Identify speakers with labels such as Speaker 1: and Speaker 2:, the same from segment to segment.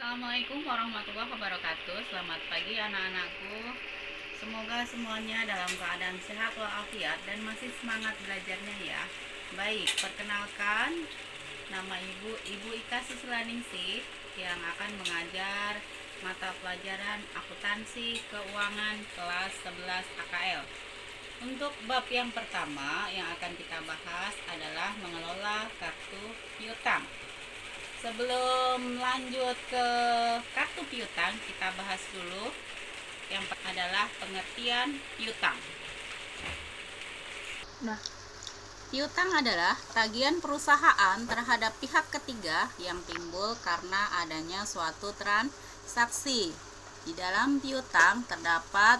Speaker 1: Assalamualaikum warahmatullahi wabarakatuh. Selamat pagi anak-anakku. Semoga semuanya dalam keadaan sehat walafiat dan masih semangat belajarnya ya. Baik, perkenalkan, nama Ibu Ika Susilaningsih yang akan mengajar mata pelajaran akuntansi keuangan kelas 11 AKL. Untuk bab yang pertama yang akan kita bahas adalah mengelola kartu piutang. Sebelum lanjut ke kartu piutang, kita bahas dulu yang adalah pengertian piutang. Nah, piutang adalah tagihan perusahaan terhadap pihak ketiga yang timbul karena adanya suatu transaksi. Di dalam piutang terdapat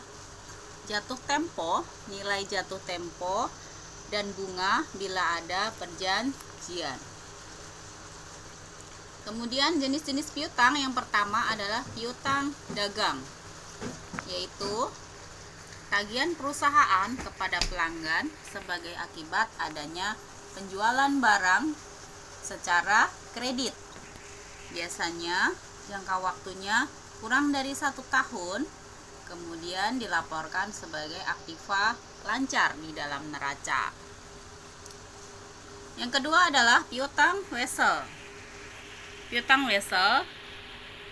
Speaker 1: jatuh tempo, nilai jatuh tempo, dan bunga bila ada perjanjian. Kemudian jenis-jenis piutang yang pertama adalah piutang dagang, yaitu tagihan perusahaan kepada pelanggan sebagai akibat adanya penjualan barang secara kredit. Biasanya jangka waktunya kurang dari 1 tahun, kemudian dilaporkan sebagai aktiva lancar di dalam neraca. Yang kedua adalah piutang wesel. Piutang wesel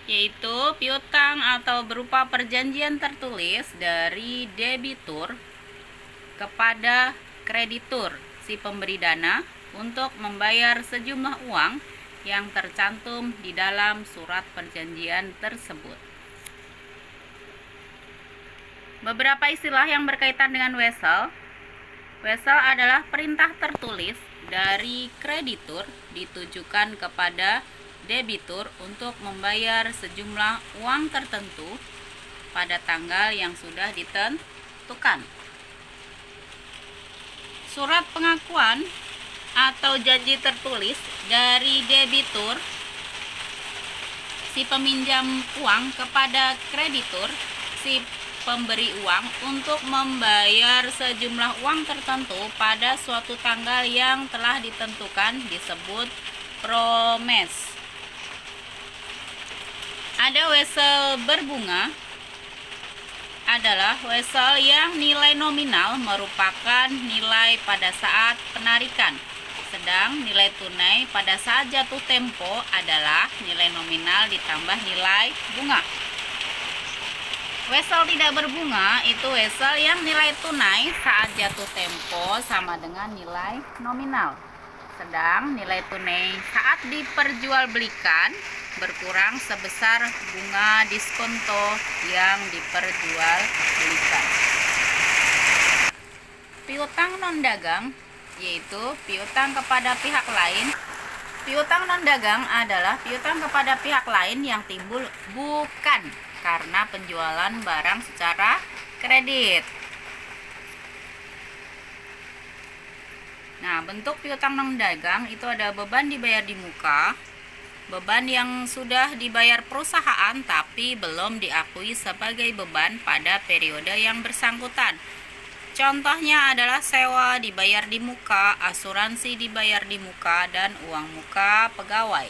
Speaker 1: yaitu piutang atau berupa perjanjian tertulis dari debitur kepada kreditur si pemberi dana untuk membayar sejumlah uang yang tercantum di dalam surat perjanjian tersebut. Beberapa istilah yang berkaitan dengan wesel. Wesel adalah perintah tertulis dari kreditur ditujukan kepada debitur untuk membayar sejumlah uang tertentu pada tanggal yang sudah ditentukan. Surat pengakuan atau janji tertulis dari debitur si peminjam uang kepada kreditur si pemberi uang untuk membayar sejumlah uang tertentu pada suatu tanggal yang telah ditentukan disebut promes. Ada wesel berbunga, adalah wesel yang nilai nominal merupakan nilai pada saat penarikan, sedang nilai tunai pada saat jatuh tempo adalah nilai nominal ditambah nilai bunga. Wesel tidak berbunga itu wesel yang nilai tunai saat jatuh tempo sama dengan nilai nominal, sedang nilai tunai saat diperjualbelikan berkurang sebesar bunga diskonto yang diperjualbelikan. Piutang non-dagang yaitu piutang kepada pihak lain. Piutang non-dagang adalah piutang kepada pihak lain yang timbul bukan karena penjualan barang secara kredit. Nah, bentuk piutang non-dagang itu ada beban dibayar di muka, beban yang sudah dibayar perusahaan tapi belum diakui sebagai beban pada periode yang bersangkutan. Contohnya adalah sewa dibayar di muka, asuransi dibayar di muka, dan uang muka pegawai.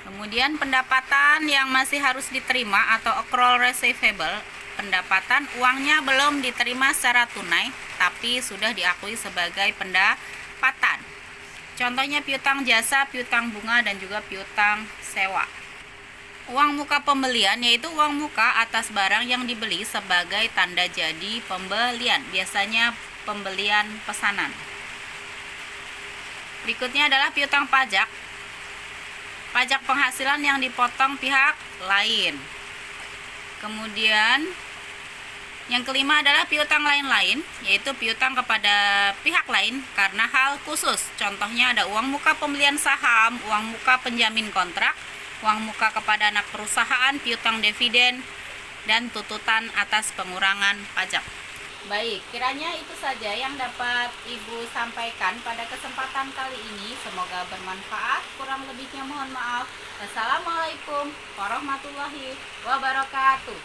Speaker 1: Kemudian pendapatan yang masih harus diterima atau accrual receivable, pendapatan uangnya belum diterima secara tunai tapi sudah diakui sebagai pendapatan. Contohnya piutang jasa, piutang bunga, dan juga piutang sewa. Uang muka pembelian yaitu uang muka atas barang yang dibeli sebagai tanda jadi pembelian, biasanya pembelian pesanan. Berikutnya adalah piutang pajak. Pajak penghasilan yang dipotong pihak lain. Kemudian yang kelima adalah piutang lain-lain, yaitu piutang kepada pihak lain karena hal khusus. Contohnya ada uang muka pembelian saham, uang muka penjamin kontrak, uang muka kepada anak perusahaan, piutang dividen, dan tututan atas pengurangan pajak. Baik, kiranya itu saja yang dapat Ibu sampaikan pada kesempatan kali ini. Semoga bermanfaat, kurang lebihnya mohon maaf. Wassalamualaikum warahmatullahi wabarakatuh.